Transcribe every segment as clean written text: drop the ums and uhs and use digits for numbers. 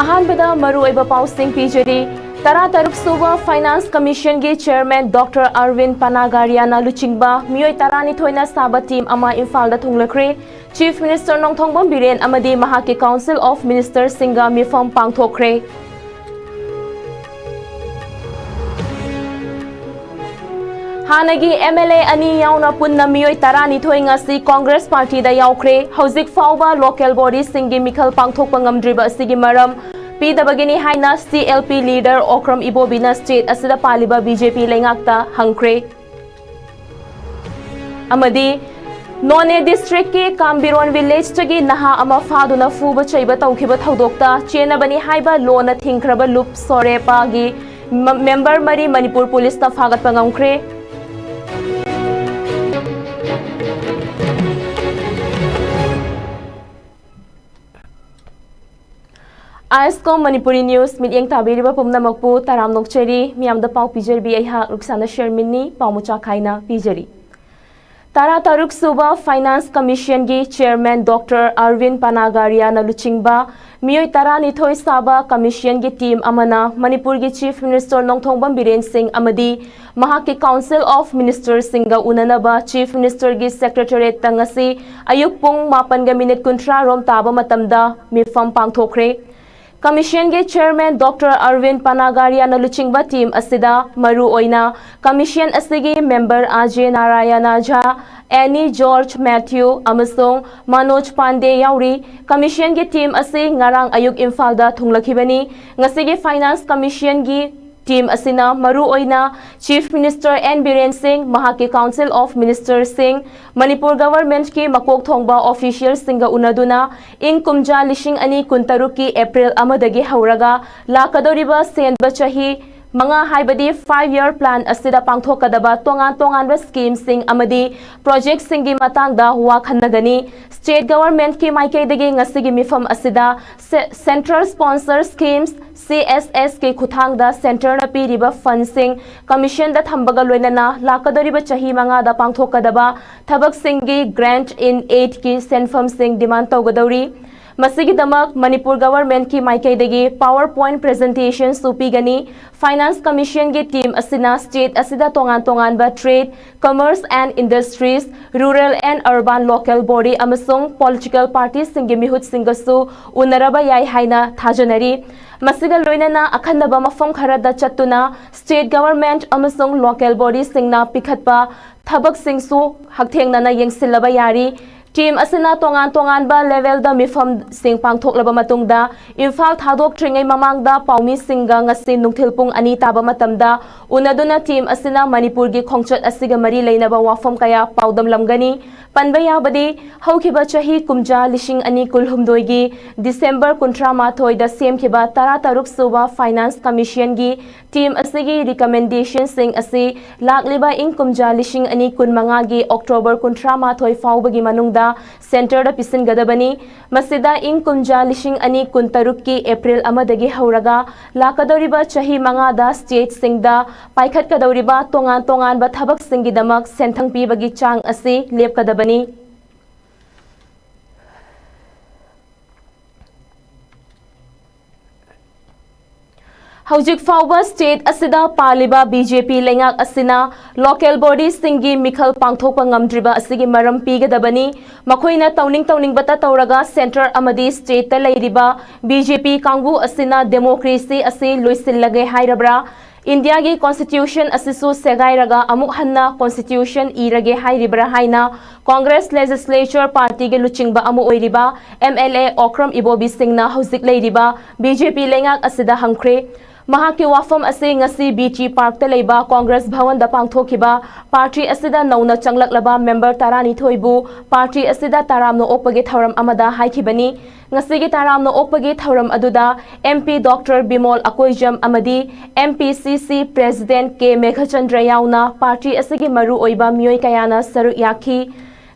अहानबदा मरुओइबा पाउसिंग पीजरी तरह सुबा फाइनेंस कमीशन के चेयरमैन डॉक्टर अरविंद पनागारियाना लुचिंगबा मियोय तरानिथोइना साबा टीम अमा इम्फालदा थुंगलखरे चीफ मिनिस्टर नोंथोंबम बिरेन अमदी महाके काउंसिल ऑफ मिनिस्टर सिंगा मिफम पांगथोखरे हानगी एमएलए अनि याउना पुन्ना मियोय तरानिथोइ ngasi कांग्रेस पार्टी दा याउखरे हौजिक फाउबा लोकल बॉडी सिंगी मिखल पांगथोकपा ngamdriba asigi maram पीदबगिनी हाइना CLP लीडर ओक्रम इबोबिना स्टेट असिदा पालिबा बीजेपी लेंगाक्ता हंख्रे अमदी नोने डिस्ट्रिक्ट के कामबिरोन विलेज तगी नहा अमा फादुना फुबा चैबा तौखिबा थौदोक्ता चेनबनी हाइबा लोना थिंख्रबा लुप सोरेपागी मेंबर मरी मणिपुर पुलिस ता फागतपा ngamkhre ISCOM MANIPURI news meeting ताबीरिबा पुमनमकपु ताराम नोकचेरी मियामदा पाउ पिजरबी अहा रुक्साना शर्मिनी पामुचा खाइना पिजरी तारा तारुक सुबा फाइनेंस कमीशन की चेयरमैन डॉक्टर अरविंद पनागारियाना लुचिंगबा मियोय तरानिथोय साबा कमीशन की टीम अमना मणिपुर की चीफ मिनिस्टर नोंथोंबम बिरेन सिंह अमदी महाके काउंसिल ऑफ मिनिस्टर सिंगा उननबा चीफ मिनिस्टर की सेक्रेटरीट तंगसी अयुक पुंग 9:30 रोम ताबा मतमदा मिफम पांगथोखरे कमीशन के चेयरमैन डॉक्टर अरविंद पनागारियाना लुचिंगबा टीम असिदा मरु ओइना कमीशन असिगी मेंबर आजे नारायण झा एनी जॉर्ज मैथ्यू अमसोंग मनोज पांडे याउरी कमीशन की टीम असि ngarang अयुक इम्फालदा थुंगलखिबनी ngasi फाइनेंस कमीशन की टीम असिना मरु ओइना chief minister N Biren Singh महाके काउंसिल ऑफ मिनिस्टर सिंह मणिपुर गवर्नमेंट की मकोक थोंगबा ऑफिशियल सिंगा उनदुना इंग कुमजा लिशिंग अनि कुंतरुक की अप्रैल अमदगी हौरगा लाकदोरिबा सेनबा चही मंगा हाइबदी 5-year प्लान असिदा पांगथोकदबा तोंगान स्कीम सिंग अमदी प्रोजेक्ट सिंगी मातांगदा हुआ खन्नगनी स्टेट गवर्नमेंट की माइकेदगी ngasi मिफम असिदा सेंट्रल स्पॉन्सर स्कीम्स CSS के खुथांगदा सेंटर न पीरिबा फंड सिंग कमीशन दा थंबगा लोइनना लाकदोरिबा चही मंगादा पांगथोकदबा थबक सिंगी ग्रांट इन एड की सेंफम सिंग डिमांड तौगदौरी मसिगिदमक मणिपुर गवर्नमेंट की माइकेदगी पावर पॉइंट प्रेजेंटेशन सुपीगनी फाइनेंस कमीशन की टीम असिना स्टेट असिदा तोंगान trade commerce and industries rural and urban local body अमसोंग पॉलिटिकल पार्टी सिंगी मिहुत सिंगसु उनरबा याई हाइना थाजनरी मसिगा लोइनना अखंदबा मफम खरदा चत्तुना स्टेट गवर्नमेंट अमसोंग लोकल बॉडी सिंगना पिखतपा थबक सिंगसु हकथेंगना यंगसिलबा यारी टीम असिना तोंगान लेवल दा मिफम सिंग पांगथोकलबा मतुंगदा इम्फाल थादोक ट्रिंगै ममांगदा पाउमी सिंगा ngasi नुंगथिलपुंग अनि ताबा मतमदा उनदुना टीम असिना मणिपुर की खोंगचत असिगा मरी लेनबा वाफम कया पाउदम लमगनी पनबयाबदी हौखिबा चही कुमजा लिशिंग अनि कुलहुमदोइगी दिसंबर 19 दा सेमखिबा तरुक सुबा फाइनेंस कमीशन की टीम असिगी रिकमेंडेशन सिंग असि लाकलिबा इंग कुमजा लिशिंग अनि कुनमंगा की अक्टोबर 19 फाउबगी मनुंगदा सेंटर दा पिसिनगदबनी मसिदा इंग कुमजा लिशिंग अनि कुनतरुक की अप्रैल अमदगी हौरगा लाकदौरिबा चही मंगादा स्टेट सिंगदा पाइखतकदौरिबा तोंगान बा थबक सिंगिदमक सेंथंग पीबगी चांग असि लेपकदबनी हौजिक फाउबा स्टेट असिदा पालिबा बीजेपी लेंगाक असिना लोकल बॉडी सिंगी मिखल पांगथोकपा ngamdriba असigi maram pigedabani मखोइना तौनिंग बता तौरगा सेंटर अमदी स्टेट ता लेरिबा बीजेपी कांगबू असिना डेमोक्रेसी असि लोइसिलगे हाइरब्रा इंडिया की कॉन्स्टिट्यूशन असिसु सेगाइरगा अमुक हन्ना कॉन्स्टिट्यूशन इरगे हाइरिब्रा हाइना कांग्रेस लेजिस्लेचर पार्टी के लुचिंगबा अमु ओइरिबा MLA ओक्रम इबोबी सिंगना हौजिक लेरिबा बीजेपी लेंगाक असिदा हंख्रे महाके वाफम असे ngasi BT पार्क ता लेबा कांग्रेस भवन दा पांगथोखिबा पार्टी असिदा नौना चंगलकलबा मेंबर तारानी थोइबु पार्टी असिदा तारामनो ओपगे थौरम अमदा हाइखिबनी ngasi gi taramno ओपगे थौरम अदुदा MP डॉक्टर बिमोल अकोइजम अमदी MPCC president K Meghachandra याउना party असिगी मरु ओइबा मियोय कयाना सरु याखी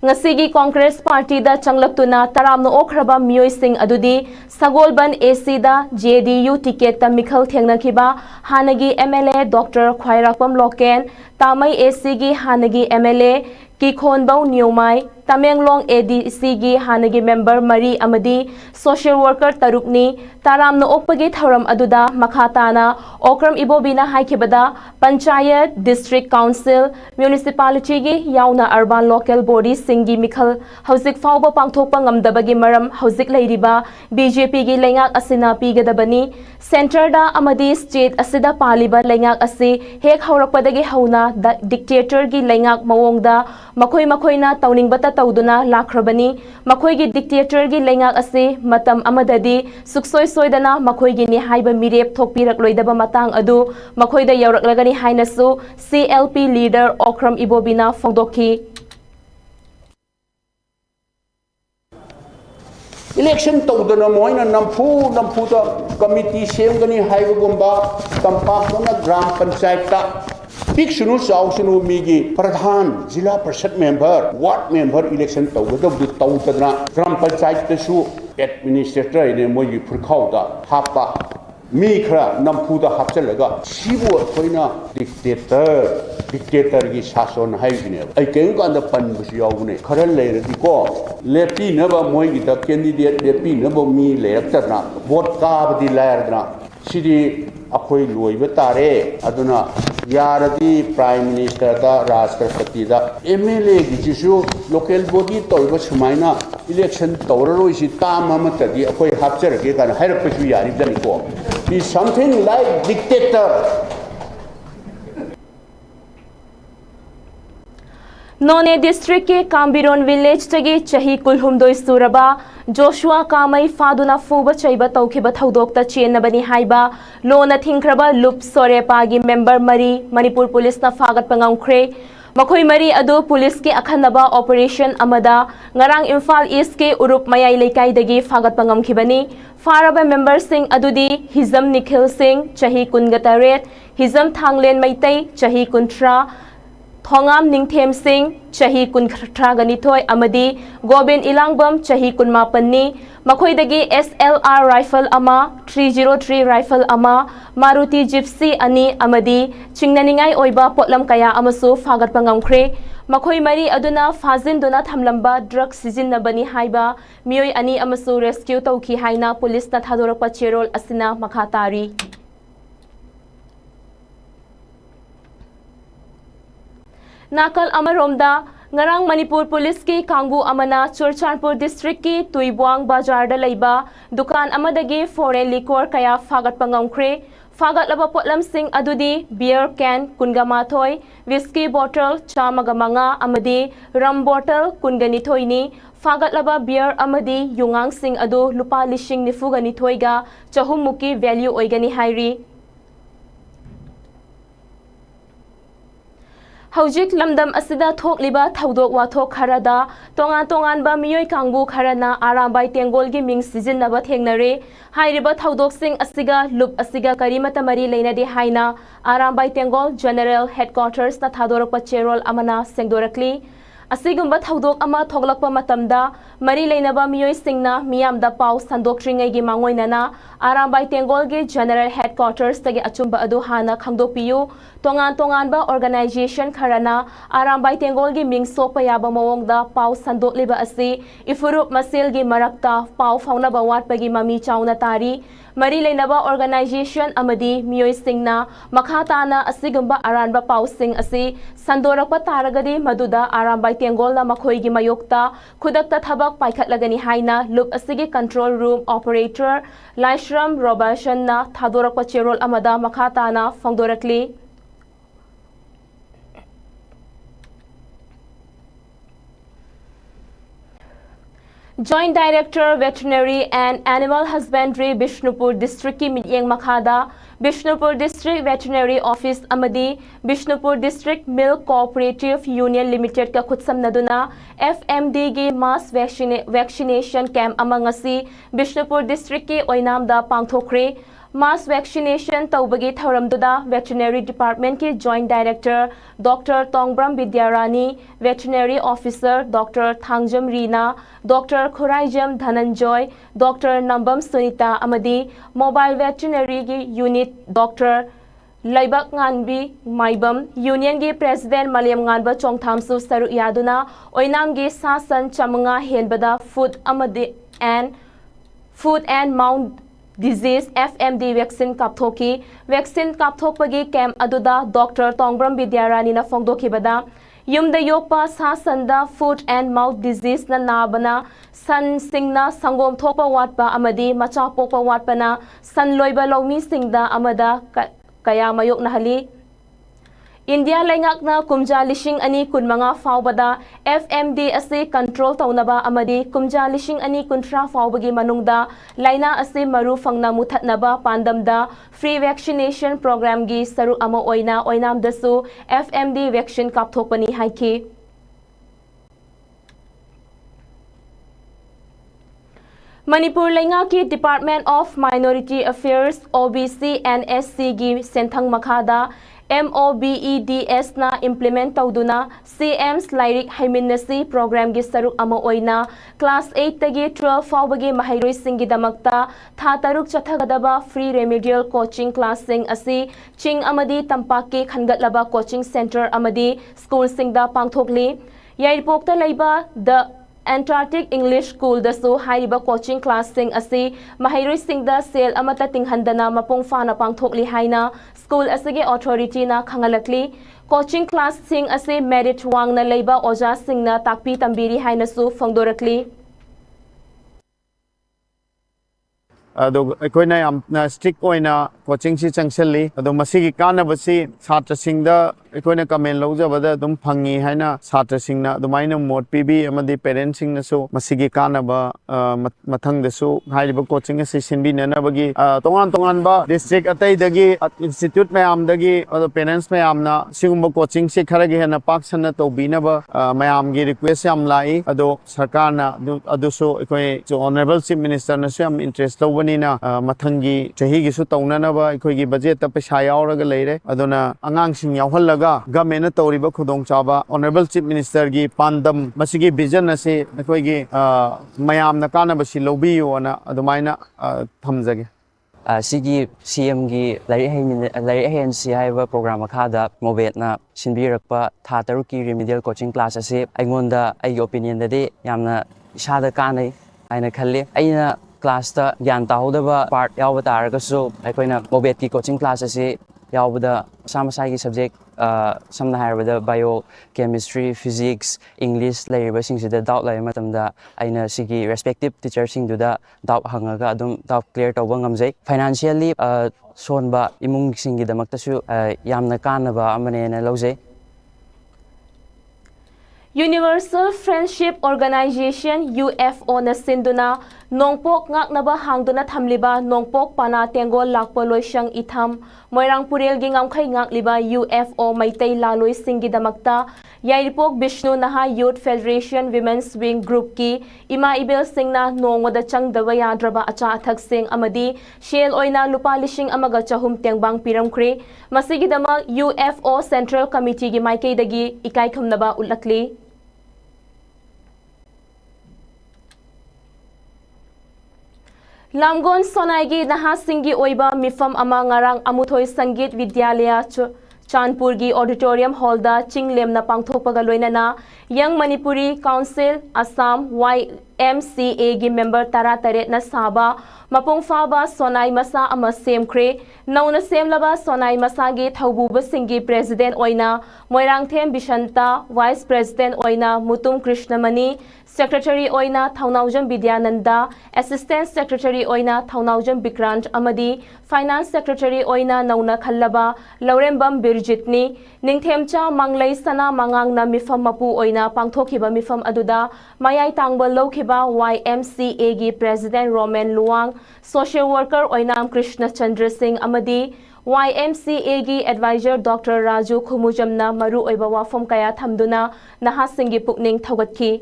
ngasi कांग्रेस पार्टी दा चंगलक्तुना तरामनो ओखरबा मियोय सिंग अदुदी सगोलबन AC दा JDU टिकेट ता मिखल थेंगनखिबा हानगी MLA डॉक्टर ख्वाइराकपम लोकेन तामई AC गी हानगी MLA की खोनबौ न्योमाई Tamenglong ADC gi hanagi member Mari amadi social worker tarukni taram no okpagi tharam aduda makhatana okram ibobina haikibada panchayat district council municipality gi yauna urban local body singi mikhal hausik fawba pangthokpa ngamdabagi maram hausik leiriba BJP gi lengak asina pigadabani center da amadi state asida paliba lengak asi hek haurakpadagi hauna dictator gi lengak mawongda makoina tawningbata tawduna lakrabani makoigi dictator gi lengak asi matam amadadi suksoi soidana makoigi ni haiba mirep thokpirak loidaba matang adu makoida yauraklagani hainasu CLP leader Okram Ibobina fongdoki election tawdana moina nampu da committee semgani haiba gumba tampakna gram panchayat ta Piksunu sausunu migi pradhan zila parshad member ward member election tawgadabdu tawtadna gram panchayat tasu administrator ine mogi phurkhau da hapa mi khra nampuda hapchalaga sibu khoina dictator gi sason haibine ai keng kan da pan busi yaune khara leiradi ko lepi na ba mogi da candidate lepi na ba mi leraktarna vote ka badi lairna sidi akhoi loiba tare aduna yaradi prime minister da rashtrapati da MLA gi jisu local body toiba sumaina election tawraroi si tam amatadi akhoi hapcharage kan hairapasu yari dani ko is something like dictator. None district ke Kambiron village tagi chahi kulhumdoi suraba Joshua Kamai faduna fuba chaiba taukiba thaudokta chenabani haiba lona thingkraba lup sore pagi member Mari Manipur police na fagat pangamkhre Makhoi Mari adu police ke akhanaba operation amada ngarang Imphal East ke urup mayai leikai dagi fagat pangamkhibani faraba member sing adudi Hizam Nikhil Singh chahi kungataret Hizam Thanglen Maitai chahi kuntra Thongam Ningthem Singh chahi kuntra ganithoi amadi Gobin Ilangbam chahi kunmapanni makoidagi SLR rifle ama 303 rifle ama Maruti Gypsy ani amadi chingnaningai oiba potlam kaya amasu fagat pangamkhre makoi mari aduna fazin duna thamlamba drug sijinnabani haiba mioi ani amasu rescue tauki haina police na thadorakpa cherol asina makhatari Nakal Amaromda ngarang Manipur Police ki Kangbu amana Churchanpur district ki Tuibuang Bajar da laiba dukan amadagi foreign liquor kaya fagat pangamkhre fagat laba potlam sing adudi beer can kungamathoi whiskey bottle chamagamanga amadi rum bottle kunganithoi ni fagat laba beer amadi yungang sing adu lupa lishing nifuganithoi ga chahumuki value oigani hairi Haujik lamdam asida thok liba thaudok wathok kharada tongan ba miyoi kangbu kharana arambai tengol gi ming season naba thengnare hairiba thaudok sing asiga lup asiga karimata mari leina de haina arambai tengol general headquarters na thadorak pacherol amana sengdorakli asigumba thaudok ama thoglakpa matamda mari leinaba miyoi singna miyamda pau sandokringai gi mangoinana arambai tengol gi general headquarters tagi achumba adu hana khangdopiyu tongan ba organization kharana arambai tengol gi mingso payaba mawongda pau sandok liba asi ifurup masil gi marakta pau fauna ba watpagi mami chauna tari mari leinaba organization amadi miyoi singna makhatana asigumba aranba pau sing asi sandorakpa taragadi maduda arambai tengol na makhoi gi mayokta khudakta thabak paikhatlagani haina lup asigi control room operator Laishram Robashan na thadorakpa cherol amada makhatana fongdorakli Joint Director Veterinary and Animal Husbandry Bishnupur District ki mityeng makhada Bishnupur District Veterinary Office amadi Bishnupur District Milk Cooperative Union Limited ka khutsamnaduna FMD gi mass vaccination camp amangasi Bishnupur District ki oinamda pangthokre mass vaccination taubagi thauramduda Veterinary Department ki Joint Director Dr. Tongbram Vidyarani Veterinary Officer Dr. Thangjam Rina Dr. Khuraijam Dhananjoy Dr. Nambam Sunita amadi Mobile Veterinary ki Unit Dr. Laibak Nganbi Maibam Union gi President Maliam Nganba Chongthamsu Saru Yaduna Oinam gi Sasan Chamanga Henbada Food and Mouth Disease FMD vaccine kapthoki vaccine kapthokpagi camp aduda Dr. Tongbram Bidyarani na phongdokhibada Yumda yokpa sasanda food and mouth disease na nabana san singna sangom thokpa watpa amadi macha pokpa watpana san loiba lawmi singda amada kaya mayok nahali India laingakna kumja lishing ani kunmanga faubada FMD asi control taunaba amadi kumja lishing ani kuntra faubagi manungda laina asi maru fangna muthatnaba pandamda free vaccination program gi saru ama oinam dasu FMD vaccine kapthokpani haiki Manipur laingaki Department of Minority Affairs OBC and SC gi senthang makhada MOBEDS na implement tauduna CM's Lyric Haiminasi program gi saruk ama oina class 8 tagi 12 faubagi mahairoi singi damakta tha taruk chathagadaba free remedial coaching class sing asi ching amadi tampaki khangatlaba coaching center amadi school singda pangthokli yairpokta leiba the Antarctic English School dasu haiba coaching class sing asi mahairoi singda sel amata tinghandana mapong fana pangthokli haina school asige authority na khangalakli coaching class sing asi merit wang na leiba oja singna takpi tambiri haina su phangdorakli ado akoina yamna strict oina coaching si changselli ado masigi kanabasi chhatra singda akoina comment lojabada dum phangi haina chhatra singna dumaina mot pb amadi parents singna so masigi kanaba mathang desu haiba coaching si sinbi nanabagi tongan ba district atai dagi institute mayam dagi ado parents mayamna sigumba coaching si kharagi hena paksana tobinaba mayam gi request yam lai ado sarkarna adu so akoi honorable chief minister na so am interest lobani mathangi chahi gi su taunanaba akhoi gi budget ta paisa yauraga leire aduna angang sing yauhallaga government tawriba khudong chaba honorable chief minister gi pandam masigi vision ase akhoi gi mayam na kana basi lobiyo ana adumaina thamjage sigi CM gi lai hen si haiba program akhada mobet na sinbirakpa tha taruki remedial coaching class ase aingonda ai opinion dade yamna isada kanai aina khalle aina class ta gyan tahodaba part yawba taragasu aikoina mobet ki coaching class ase yawbada samasai gi subject samna hairabada bio chemistry physics english laiba singsida doubt lai matamda aina sigi respective teacher singduda doubt hangaga adum doubt clear tawba ngamjai financially sonba imung singi damaktasu yamna kanaba amane na lojai Universal Friendship Organization UFO na sinduna nongpok ngaknaba hangduna thamliba nongpok pana tengol lakpa loisang itham moirang puril gi ngamkhai ngakliba UFO maitai laloi singi damakta yairpok Vishnu Naha Youth Federation Women's Wing Group ki ima ibel singna nongwada changdawa yadraba acha athak sing amadi shell oina lupa lishing amaga chahum tengbang piramkhri masigi dama UFO Central Committee gi maikei dagi ikai khumnaba ulakli Lamgon Sonaigi Nahasingi Oiba Mifam ama ngarang Amuthoi Sangit Vidyalaya Chanpur gi Auditorium Hall da Chinglem na pangthokpaga loinana Young Manipuri Council Assam YMCA gi member tara taret na saba mapung faba Sonai Masa ama semkhre nauna semlaba Sonai Masa gi thaububa singi president oina Moirang Them Bishanta vice president oina Mutum Krishnamani secretary oina Thaunaujam Vidyananda assistant secretary oina Thaunaujam Bikrant amadi finance secretary oina nauna khallaba Laurembam Birjitni Ningthemcha Manglai Sana Mangang na mifam mapu oina pangthokhiba mifam aduda mayai tangba lokhiba YMCA gi president Roman Luang social worker oinam Krishna Chandra Singh amadi YMCA gi advisor Dr. Raju Khumujamna maru oiba wafam kaya thamduna nahasingi pukning thaugatki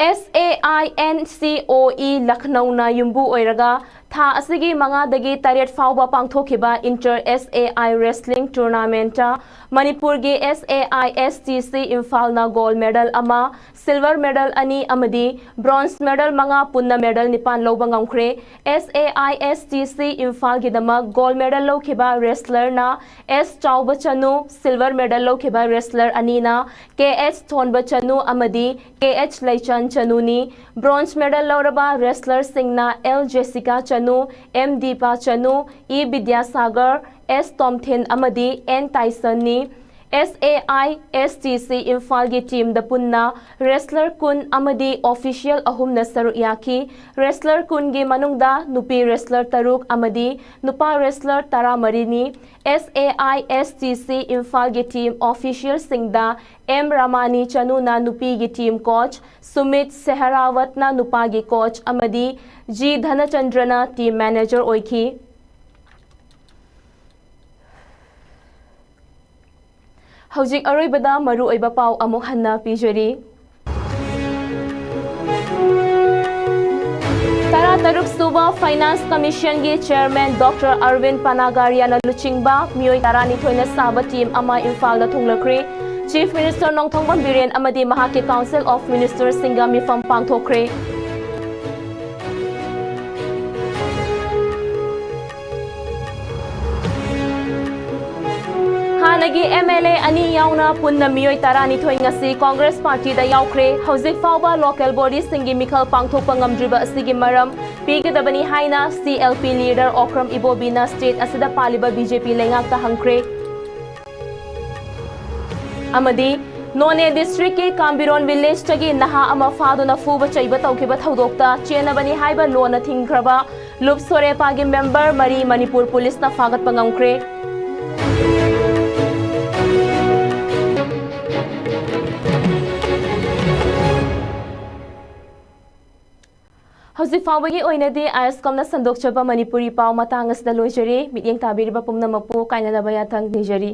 SAINCOE Lucknow na yumbu oiraga Tha asigi mangadagi taret fauba pangthokhiba Inter SAI Wrestling Tournament Manipur gi SAI STC Imphal na gold medal ama silver medal ani amadi bronze medal manga punna medal nipan loba ngamkhre SAI STC Imphal gi dama gold medal lokhiba wrestler na S Chauba Chanu silver medal lokhiba wrestler ani na KH Thonba Chanu amadi KH Laichan Chanu ni bronze medal loraba wrestler singna L Jessica Chanu M Deepa Chanu E Vidyasagar S Tomthin amadi N Tyson ni SAI STC Imphal gi team da punna wrestler kun amadi official ahum na saruk yaki wrestler kun gi manungda nupi wrestler taruk amadi nupa wrestler taramari ni SAI STC Imphal gi team official singda M Ramani Chanu na nupi gi team coach Sumit Seharawat na nupa gi coach amadi G Dhanachandrana team manager oiki Hojik aroibada maru oiba pau amuk hanna pijori. Tara Taruk Suba Finance Commission gi Chairman Dr. Arvind Panagaria na luchingba mioi tarani thoina saba team ama Imphal da thunglakri Chief Minister Nongthongban Biren amadi mahaki Council of Ministers singa mifam pangthokre Hanagi MLA ani yauna punna mioi tarani thoi ngasi Congress Party da yaukre hauzik fauba local body singi mikhal pangthokpa ngamdriba asigi maram pigadabani haina CLP leader Okram Ibobina state asida paliba BJP lengak ta hangkre amadi None district ke Kambiron village tagi naha ama faduna fuba chaiba tawkiba thodokta chenabani haiba lona thingkraba lup sore pagi member mari Manipur police na fagat pangamkre Hauzik fawagi oinadi ISCOM na sandok chaba Manipuri pau matangas da loijari mityang tabiriba pumna mapu kainana bayatang nijari